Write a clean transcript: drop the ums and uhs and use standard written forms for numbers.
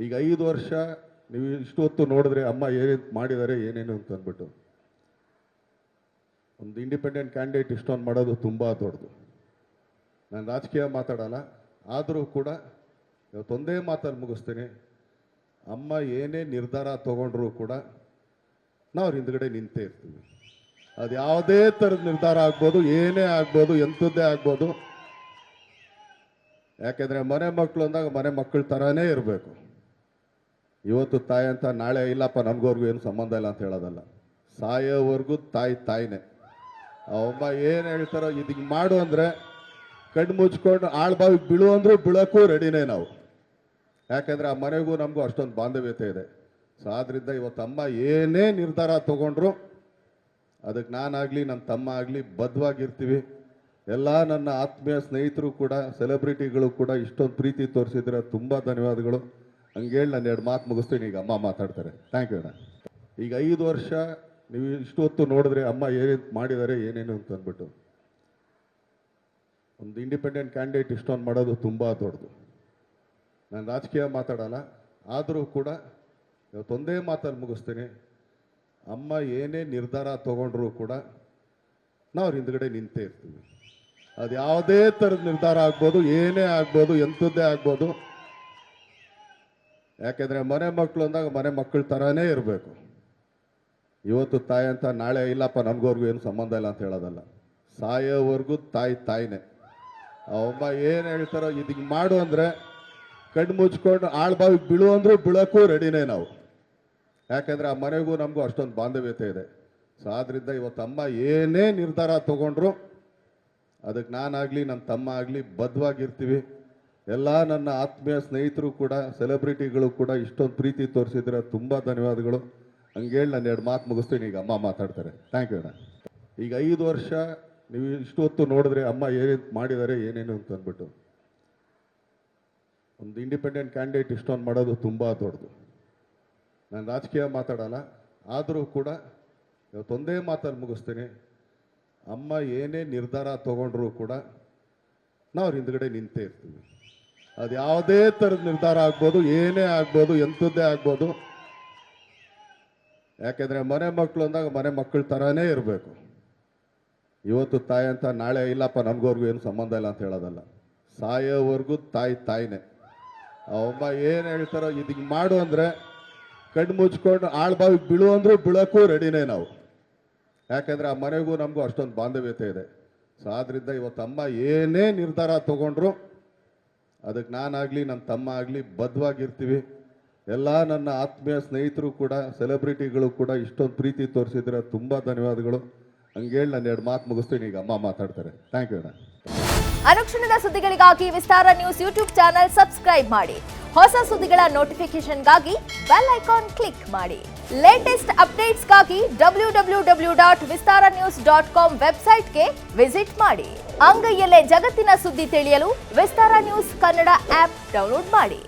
ಈಗ 5 ವರ್ಷ ನೀವು ಇಷ್ಟು ಹೊತ್ತು ನೋಡಿದ್ರೆ ಅಮ್ಮ ಏನೇನು ಮಾಡಿದ್ದಾರೆ ಏನೇನು ಅಂತ ಅಂದ್ಬಿಟ್ಟು ಒಂದು ಇಂಡಿಪೆಂಡೆಂಟ್ ಕ್ಯಾಂಡಿಡೇಟ್ ಇಷ್ಟೊಂದು ಮಾಡೋದು ತುಂಬ ದೊಡ್ಡದು. ನಾನು ರಾಜಕೀಯ ಮಾತಾಡಲ್ಲ, ಆದರೂ ಕೂಡ ಇವತ್ತೊಂದೇ ಮಾತಲ್ಲಿ ಮುಗಿಸ್ತೀನಿ. ಅಮ್ಮ ಏನೇ ನಿರ್ಧಾರ ತಗೊಂಡ್ರೂ ಕೂಡ ನಾವು ಹಿಂದ್ಗಡೆ ನಿಂತೇ ಇರ್ತೀವಿ. ಅದು ಯಾವುದೇ ಥರದ ನಿರ್ಧಾರ ಆಗ್ಬೋದು, ಏನೇ ಆಗ್ಬೋದು, ಎಂಥದ್ದೇ ಆಗ್ಬೋದು. ಯಾಕೆಂದರೆ ಮನೆ ಮಕ್ಕಳು ಅಂದಾಗ ಮನೆ ಮಕ್ಕಳ ಥರನೇ ಇರಬೇಕು. ಇವತ್ತು ತಾಯಿ ಅಂತ ನಾಳೆ ಇಲ್ಲಪ್ಪ ನಮಗೋರ್ಗೂ ಏನು ಸಂಬಂಧ ಇಲ್ಲ ಅಂತ ಹೇಳೋದಲ್ಲ. ಸಾಯೋವರೆಗೂ ತಾಯಿನೇ. ಅಮ್ಮ ಏನು ಹೇಳ್ತಾರೋ ಇದಕ್ಕೆ ಮಾಡು ಅಂದರೆ ಕಣ್ಣು ಮುಚ್ಕೊಂಡು ಆಳ್ಬಾವಿಗೆ ಬೀಳು ಅಂದರೂ ಬೀಳೋಕ್ಕೂ ರೆಡಿನೇ ನಾವು. ಯಾಕೆಂದರೆ ಆ ಮನೆಗೂ ನಮಗೂ ಅಷ್ಟೊಂದು ಬಾಂಧವ್ಯತೆ ಇದೆ. ಸೊ ಆದ್ದರಿಂದ ಇವತ್ತು ಅಮ್ಮ ಏನೇ ನಿರ್ಧಾರ ತಗೊಂಡ್ರು ಅದಕ್ಕೆ ನಾನಾಗಲಿ ನನ್ನ ತಮ್ಮ ಆಗಲಿ ಬದ್ಧವಾಗಿರ್ತೀವಿ. ಎಲ್ಲ ನನ್ನ ಆತ್ಮೀಯ ಸ್ನೇಹಿತರು ಕೂಡ, ಸೆಲೆಬ್ರಿಟಿಗಳು ಕೂಡ ಇಷ್ಟೊಂದು ಪ್ರೀತಿ ತೋರಿಸಿದ್ರೆ ತುಂಬ ಧನ್ಯವಾದಗಳು. ಹಂಗೇಳಿ ನಾನು 2 ಮಾತು ಮುಗಿಸ್ತೀನಿ. ಈಗ ಅಮ್ಮ ಮಾತಾಡ್ತಾರೆ. ಥ್ಯಾಂಕ್ ಯು ಅಣ್ಣ. ಈಗ 5 ವರ್ಷ ನೀವು ಇಷ್ಟು ಹೊತ್ತು ನೋಡಿದ್ರೆ ಅಮ್ಮ ಏನೇನು ಮಾಡಿದ್ದಾರೆ ಏನೇನು ಅಂತ ಅಂದ್ಬಿಟ್ಟು ಒಂದು ಇಂಡಿಪೆಂಡೆಂಟ್ ಕ್ಯಾಂಡಿಡೇಟ್ ಇಷ್ಟೊಂದು ಮಾಡೋದು ತುಂಬ ದೊಡ್ಡದು. ನಾನು ರಾಜಕೀಯ ಮಾತಾಡಲ್ಲ, ಆದರೂ ಕೂಡ ಇವತ್ತೊಂದೇ ಮಾತಲ್ಲಿ ಮುಗಿಸ್ತೀನಿ. ಅಮ್ಮ ಏನೇ ನಿರ್ಧಾರ ತಗೊಂಡ್ರೂ ಕೂಡ ನಾವು ಹಿಂದ್ಗಡೆ ನಿಂತೇ ಇರ್ತೀವಿ. ಅದು ಯಾವುದೇ ಥರದ ನಿರ್ಧಾರ ಆಗ್ಬೋದು, ಏನೇ ಆಗ್ಬೋದು, ಎಂಥದ್ದೇ ಆಗ್ಬೋದು. ಯಾಕೆಂದರೆ ಮನೆ ಮಕ್ಕಳು ಅಂದಾಗ ಮನೆ ಮಕ್ಕಳ ಥರನೇ ಇರಬೇಕು. ಇವತ್ತು ತಾಯಿ ಅಂತ ನಾಳೆ ಇಲ್ಲಪ್ಪ ನಮಗೋರ್ಗೂ ಏನು ಸಂಬಂಧ ಇಲ್ಲ ಅಂತ ಹೇಳೋದಲ್ಲ. ಸಾಯೋವರೆಗೂ ತಾಯಿನೇ. ಅಮ್ಮ ಏನು ಹೇಳ್ತಾರೋ ಇದಕ್ಕೆ ಮಾಡು ಅಂದರೆ ಕಣ್ಣು ಮುಚ್ಕೊಂಡು ಆಳ್ಬಾವಿಗೆ ಬೀಳು ಅಂದರೂ ಬೀಳೋಕ್ಕೂ ರೆಡಿನೇ ನಾವು. ಯಾಕೆಂದರೆ ಆ ಮನೆಗೂ ನಮಗೂ ಅಷ್ಟೊಂದು ಬಾಂಧವ್ಯತೆ ಇದೆ. ಸೊ ಆದ್ದರಿಂದ ಇವತ್ತು ಅಮ್ಮ ಏನೇ ನಿರ್ಧಾರ ತಗೊಂಡ್ರು ಅದಕ್ಕೆ ನಾನಾಗಲಿ ನನ್ನ ತಮ್ಮ ಆಗಲಿ ಬದ್ಧವಾಗಿರ್ತೀವಿ. ಎಲ್ಲ ನನ್ನ ಆತ್ಮೀಯ ಸ್ನೇಹಿತರು ಕೂಡ, ಸೆಲೆಬ್ರಿಟಿಗಳು ಕೂಡ ಇಷ್ಟೊಂದು ಪ್ರೀತಿ ತೋರಿಸಿದ್ರೆ ತುಂಬ ಧನ್ಯವಾದಗಳು. ಹಂಗೇಳಿ ನಾನು 2 ಮಾತು ಮುಗಿಸ್ತೀನಿ. ಈಗ ಅಮ್ಮ ಮಾತಾಡ್ತಾರೆ. ಥ್ಯಾಂಕ್ ಯು ಅಣ್ಣ. ಈಗ 5 ವರ್ಷ ನೀವು ಇಷ್ಟು ಹೊತ್ತು ನೋಡಿದ್ರೆ ಅಮ್ಮ ಏನೇನು ಮಾಡಿದ್ದಾರೆ ಏನೇನು ಅಂತ ಅಂದ್ಬಿಟ್ಟು ಒಂದು ಇಂಡಿಪೆಂಡೆಂಟ್ ಕ್ಯಾಂಡಿಡೇಟ್ ಇಷ್ಟೊಂದು ಮಾಡೋದು ತುಂಬ ದೊಡ್ಡದು. ನಾನು ರಾಜಕೀಯ ಮಾತಾಡಲ್ಲ, ಆದರೂ ಕೂಡ ಇವತ್ತೊಂದೇ ಮಾತಲ್ಲಿ ಮುಗಿಸ್ತೀನಿ. ಅಮ್ಮ ಏನೇ ನಿರ್ಧಾರ ತಗೊಂಡ್ರೂ ಕೂಡ ನಾವು ಹಿಂದ್ಗಡೆ ನಿಂತೇ ಇರ್ತೀವಿ. ಅದು ಯಾವುದೇ ಥರದ ನಿರ್ಧಾರ ಆಗ್ಬೋದು, ಏನೇ ಆಗ್ಬೋದು, ಎಂಥದ್ದೇ ಆಗ್ಬೋದು. ಯಾಕೆಂದರೆ ಮನೆ ಮಕ್ಕಳು ಅಂದಾಗ ಮನೆ ಮಕ್ಕಳ ಥರನೇ ಇರಬೇಕು. ಇವತ್ತು ತಾಯಿ ಅಂತ ನಾಳೆ ಇಲ್ಲಪ್ಪ ನಮಗೋರ್ಗೂ ಏನು ಸಂಬಂಧ ಇಲ್ಲ ಅಂತ ಹೇಳೋದಲ್ಲ. ಸಾಯೋವರೆಗೂ ತಾಯಿನೇ. ಅಮ್ಮ ಏನು ಹೇಳ್ತಾರೋ ಇದಕ್ಕೆ ಮಾಡು ಅಂದರೆ ಕಣ್ಣು ಮುಚ್ಕೊಂಡು ಆಳ್ಬಾವಿಗೆ ಬೀಳು ಅಂದರೂ ಬೀಳೋಕ್ಕೂ ರೆಡಿನೇ ನಾವು. ಯಾಕೆಂದರೆ ಆ ಮನೆಗೂ ನಮಗೂ ಅಷ್ಟೊಂದು ಬಾಂಧವ್ಯತೆ ಇದೆ. ಸೊ ಆದ್ದರಿಂದ ಇವತ್ತು ಅಮ್ಮ ಏನೇ ನಿರ್ಧಾರ ತಗೊಂಡ್ರು ಅದಕ್ಕೆ ನಾನಾಗಲಿ ನನ್ನ ತಮ್ಮ ಆಗಲಿ ಬದ್ಧವಾಗಿರ್ತೀವಿ. ಎಲ್ಲ ನನ್ನ ಆತ್ಮೀಯ ಸ್ನೇಹಿತರು ಕೂಡ, ಸೆಲೆಬ್ರಿಟಿಗಳು ಕೂಡ ಇಷ್ಟೊಂದು ಪ್ರೀತಿ ತೋರಿಸಿದ್ರೆ ತುಂಬ ಧನ್ಯವಾದಗಳು. ಹಂಗೇಳಿ ನಾನು 2 ಮಾತು ಮುಗಿಸ್ತೀನಿ. ಈಗ ಅಮ್ಮ ಮಾತಾಡ್ತಾರೆ. ಥ್ಯಾಂಕ್ ಯು ಅಣ್ಣ. ಅನುಕ್ಷಣದ ಸುದ್ದಿಗಳಿಗಾಗಿ ವಿಸ್ತಾರ ನ್ಯೂಸ್ ಯೂಟ್ಯೂಬ್ ಚಾನೆಲ್ ಸಬ್ಸ್ಕ್ರೈಬ್ ಮಾಡಿ. ಹೊಸ ಸುದ್ದಿಗಳ ನೋಟಿಫಿಕೇಶನ್ಗಾಗಿ ಬೆಲ್ ಐಕಾನ್ ಕ್ಲಿಕ್ ಮಾಡಿ. ಲೇಟೆಸ್ಟ್ ಅಪ್ಡೇಟ್ಸ್ಗಾಗಿ www.vistaranews.com ವೆಬ್ಸೈಟ್ಗೆ ವಿಸಿಟ್ ಮಾಡಿ. ಅಂಗೈಯಲ್ಲೇ ಜಗತ್ತಿನ ಸುದ್ದಿ ತಿಳಿಯಲು ವಿಸ್ತಾರ ನ್ಯೂಸ್ ಕನ್ನಡ ಆಪ್ ಡೌನ್ಲೋಡ್ ಮಾಡಿ.